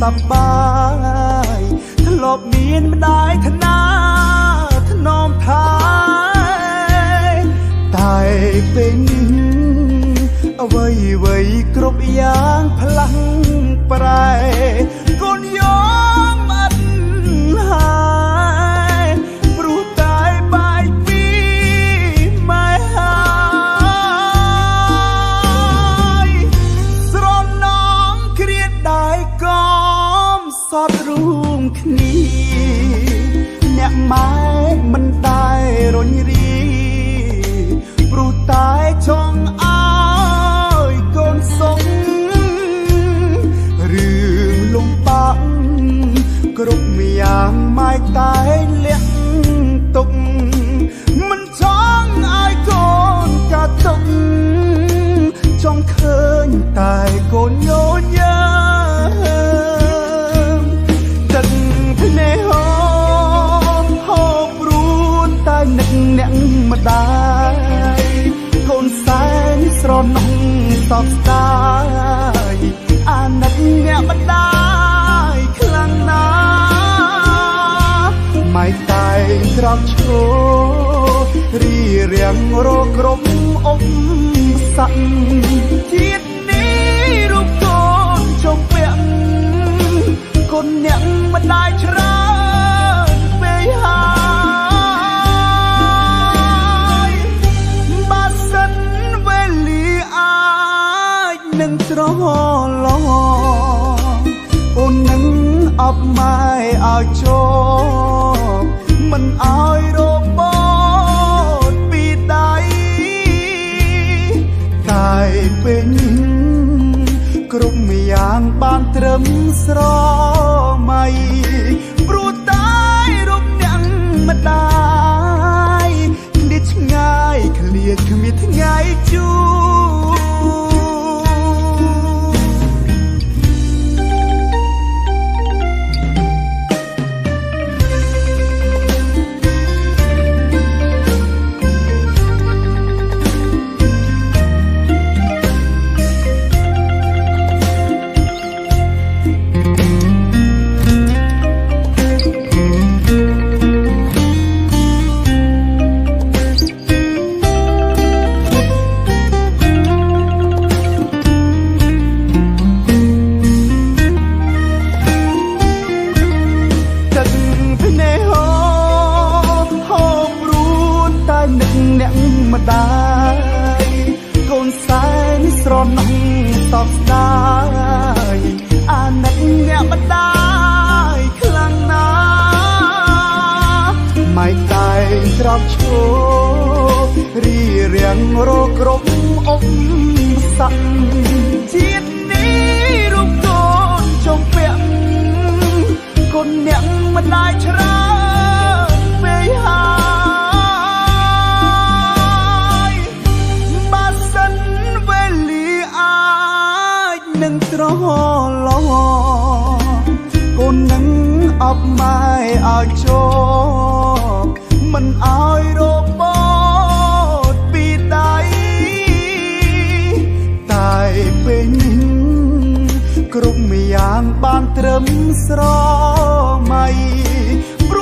សប្បាយធ្លាប់មានម្ដាយថ្នាថ្នមថែតែពេលនេះអ្វីគ្រប់យ៉ាងផ្លាំងប្រែកូនយោមអត់ហើយព្រោះតែបាយពីម៉ែហើយស្រណងគ្រាដៃកមសតរួមគ្នាអ្នកម៉ែមិនដែលរញរីព្រោះតែចង់ឲ្យកូនសុខរឿងលំបាកគ្រប់យ៉ាងម៉ែតែលាក់ទុកមិនចង់ឲ្យកូនកាត់ទុកចង់ឃើញតែកូនញញឹមទឹកភ្នែកហូរព្រួនតែនឹកអ្នកម្ដាយកូនសែនស្រណោះសោកស្ដាយអាណិតអ្នកម្ដាយខ្លាំងណាស់ម៉ែតែក្រោកឈររីរាំងរកគ្រប់អុំស័កជាតិនេះរូបកូនចុងពាក់កូនអ្នកម្ដាយច្រើនពេកហើយបើសិនវេលាអាចនឹងត្រឡប់អូននឹងអបម៉ែឲ្យជោគមិនឲ្យរបត់ពីដៃតែពេលនេះគ្រប់យ៉ាងបានត្រឹមស្រមៃព្រោះតែរូបអ្នកម្ដាយនេះឆ្ងាយឃ្លាតគ្មានថ្ងៃជួម្ដាយកូនសែនស្រណោះសោកស្ដាយអាណិតអ្នកម្ដាយខ្លាំងណាស់ម៉ែតែក្រោកឈររីរាំងរកគ្រប់អុំស័កជាតិនេះរូបកូនចុងពាក់កូនអ្នកម្ដាយច្រើនពេកហើយនឹងត្រឡប់កូននឹងអបម៉ែឲ្យជោគមិនឲ្យរបត់ពីដៃតែពេលនេះគ្រប់យ៉ាងបានត្រឹមស្រមៃព្រោ